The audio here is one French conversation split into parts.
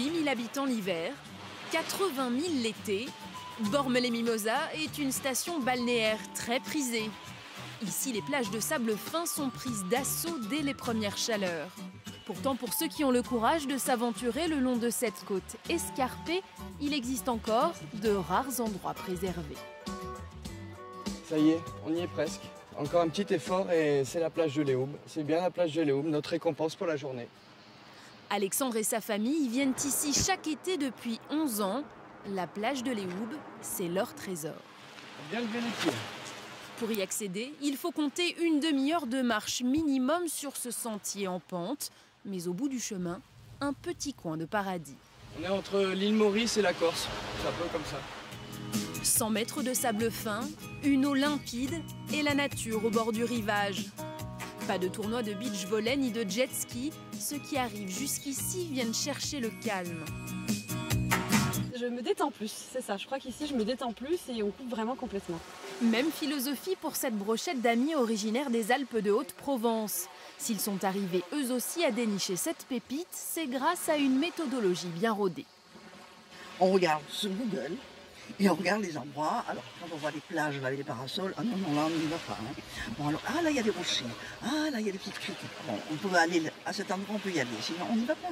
8000 habitants l'hiver, 80 000 l'été, Bormes-les-Mimosas est une station balnéaire très prisée. Ici, les plages de sable fin sont prises d'assaut dès les premières chaleurs. Pourtant, pour ceux qui ont le courage de s'aventurer le long de cette côte escarpée, il existe encore de rares endroits préservés. Ça y est, on y est presque. Encore un petit effort et c'est la plage de Léhoube. C'est bien la plage de Léhoube, notre récompense pour la journée. Alexandre et sa famille viennent ici chaque été depuis 11 ans. La plage de Léhoube, c'est leur trésor. Bien lever les pieds. Pour y accéder, il faut compter une demi-heure de marche minimum sur ce sentier en pente. Mais au bout du chemin, un petit coin de paradis. On est entre l'île Maurice et la Corse. C'est un peu comme ça. 100 mètres de sable fin, une eau limpide et la nature au bord du rivage. Pas de tournoi de beach volley ni de jet ski. Ceux qui arrivent jusqu'ici viennent chercher le calme. Je me détends plus, c'est ça. Je crois qu'ici, je me détends plus et on coupe vraiment complètement. Même philosophie pour cette brochette d'amis originaires des Alpes de Haute-Provence. S'ils sont arrivés eux aussi à dénicher cette pépite, c'est grâce à une méthodologie bien rodée. On regarde sur Google et on regarde les endroits. Alors, quand on voit les plages là, avec les parasols, ah non, non, là, on n'y va pas. Hein. Bon, alors, ah là, il y a des rochers. Ah là, il y a des petites criques. Bon, on peut aller à cet endroit, on peut y aller. Sinon, on n'y va pas.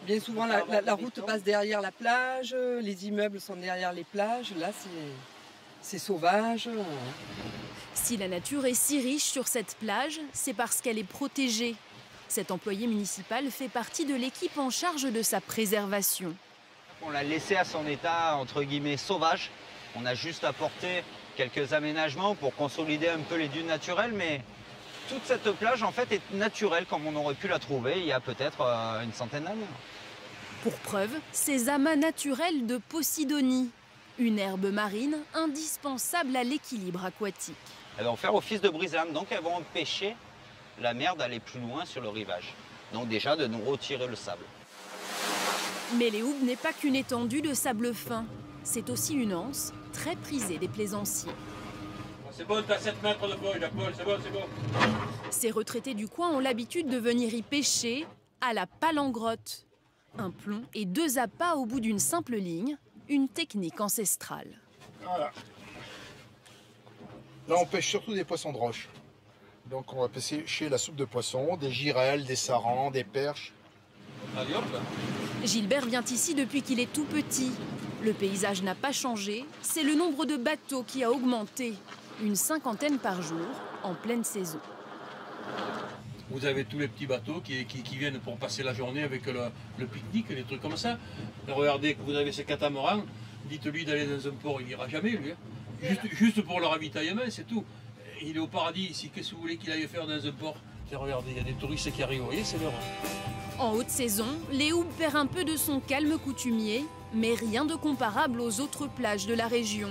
Bien souvent, la route passe derrière la plage, les immeubles sont derrière les plages. Là, c'est sauvage. Si la nature est si riche sur cette plage, c'est parce qu'elle est protégée. Cet employé municipal fait partie de l'équipe en charge de sa préservation. On l'a laissé à son état, entre guillemets, sauvage. On a juste apporté quelques aménagements pour consolider un peu les dunes naturelles, mais toute cette plage, en fait, est naturelle comme on aurait pu la trouver il y a peut-être une centaine d'années. Pour preuve, ces amas naturels de Posidonie, une herbe marine indispensable à l'équilibre aquatique. Elles vont faire office de brise-lames, donc elles vont empêcher la mer d'aller plus loin sur le rivage. Donc déjà de nous retirer le sable. Mais Léhoube n'est pas qu'une étendue de sable fin. C'est aussi une anse très prisée des plaisanciers. C'est bon, t'as 7 mètres de feuille, Paul, c'est bon, c'est bon. Ces retraités du coin ont l'habitude de venir y pêcher à la palangrotte. Un plomb et 2 appâts au bout d'une simple ligne, une technique ancestrale. Voilà. Là, on pêche surtout des poissons de roche. Donc, on va pêcher la soupe de poisson, des girelles, des sarans, des perches. Allez, hop. Gilbert vient ici depuis qu'il est tout petit. Le paysage n'a pas changé, c'est le nombre de bateaux qui a augmenté. Une 50aine par jour, en pleine saison. Vous avez tous les petits bateaux qui viennent pour passer la journée avec le pique-nique, des trucs comme ça. Et regardez que vous avez ces catamarans, dites-lui d'aller dans un port, il n'ira jamais, lui. Hein. Juste pour le ravitaillement, c'est tout. Il est au paradis ici, qu'est-ce que vous voulez qu'il aille faire dans un port? Regardez, il y a des touristes qui arrivent, vous voyez, c'est l'heure. En haute saison, Léhoube perd un peu de son calme coutumier, mais rien de comparable aux autres plages de la région.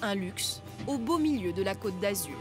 Un luxe au beau milieu de la Côte d'Azur.